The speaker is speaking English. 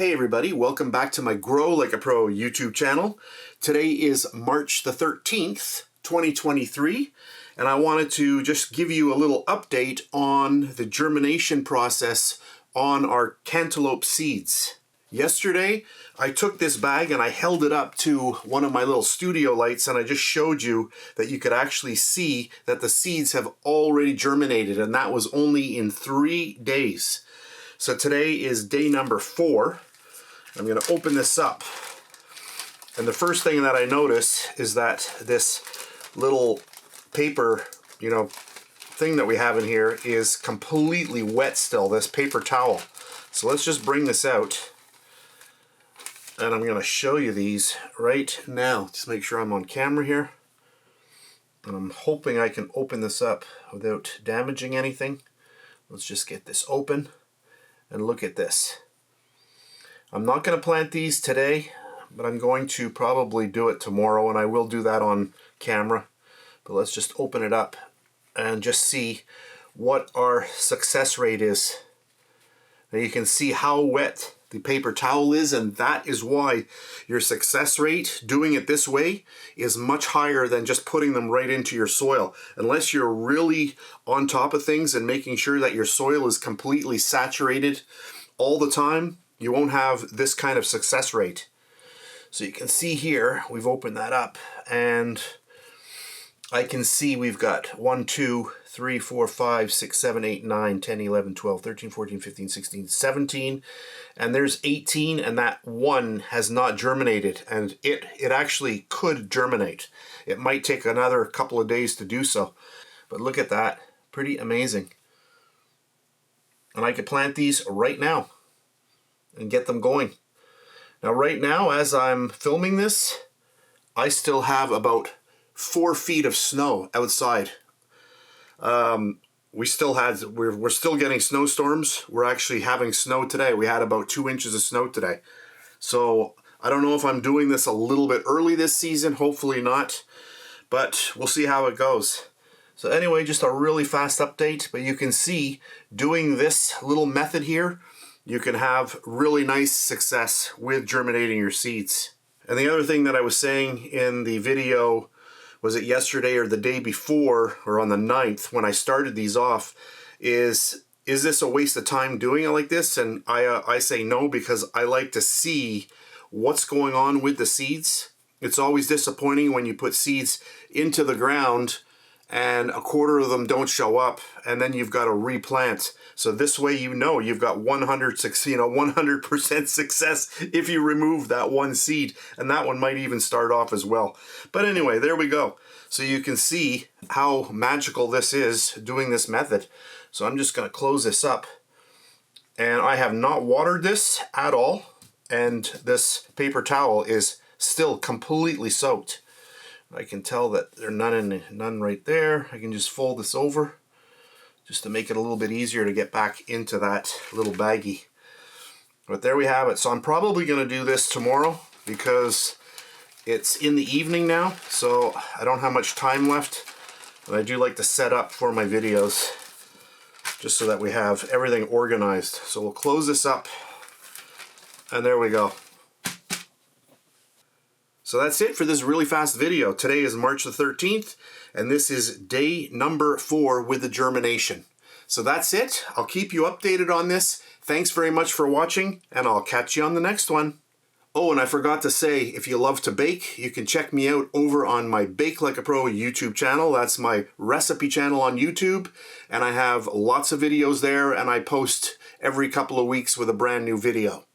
Hey everybody, welcome back to my Grow Like a Pro YouTube channel. Today is March the 13th, 2023, and I wanted to just give you a little update on the germination process on our cantaloupe seeds. Yesterday, I took this bag and I held it up to one of my little studio lights and I just showed you that you could actually see that the seeds have already germinated, and that was only in 3 days. So today is day number 4. I'm going to open this up. And the first thing that I notice is that this little paper, thing that we have in here is completely wet still, this paper towel. So let's just bring this out. And I'm going to show you these right now. Just make sure I'm on camera here. And I'm hoping I can open this up without damaging anything. Let's just get this open. And look at this. I'm not going to plant these today, but I'm going to probably do it tomorrow, and I will do that on camera. But let's just open it up and just see what our success rate is. Now you can see how wet the paper towel is, and that is why your success rate doing it this way is much higher than just putting them right into your soil. Unless you're really on top of things and making sure that your soil is completely saturated all the time, you won't have this kind of success rate. So you can see here, we've opened that up, and I can see we've got 1, 2, 3, 4, 5, 6, 7, 8, 9, 10, 11, 12, 13, 14, 15, 16, 17, and there's 18, and that one has not germinated, and it actually could germinate. It might take another couple of days to do so, but look at that, pretty amazing. And I could plant these right now and get them going. Now right now, as I'm filming this, I still have about 4 feet of snow outside. We're still getting snowstorms. We're actually having snow today. We had about 2 inches of snow today. So I don't know if I'm doing this a little bit early this season, hopefully not, but we'll see how it goes. So anyway, just a really fast update, but you can see doing this little method here, you can have really nice success with germinating your seeds. And the other thing that I was saying in the video, was it yesterday or the day before, or on the 9th when I started these off, is this a waste of time doing it like this? And I say no, because I like to see what's going on with the seeds. It's always disappointing when you put seeds into the ground and a quarter of them don't show up, and then you've got to replant. So this way you've got 100% success if you remove that one seed, and that one might even start off as well. But anyway, there we go. So you can see how magical this is doing this method. So I'm just going to close this up, and I have not watered this at all, and this paper towel is still completely soaked. I can tell that there's none right there. I can just fold this over just to make it a little bit easier to get back into that little baggie. But there we have it. So I'm probably going to do this tomorrow because it's in the evening now, so I don't have much time left. And I do like to set up for my videos just so that we have everything organized. So we'll close this up, and there we go. So that's it for this really fast video. Today is March the 13th, and this is day number 4 with the germination. So that's it. I'll keep you updated on this. Thanks very much for watching, and I'll catch you on the next one. Oh, and I forgot to say, if you love to bake, you can check me out over on my Bake Like a Pro YouTube channel. That's my recipe channel on YouTube, and I have lots of videos there, and I post every couple of weeks with a brand new video.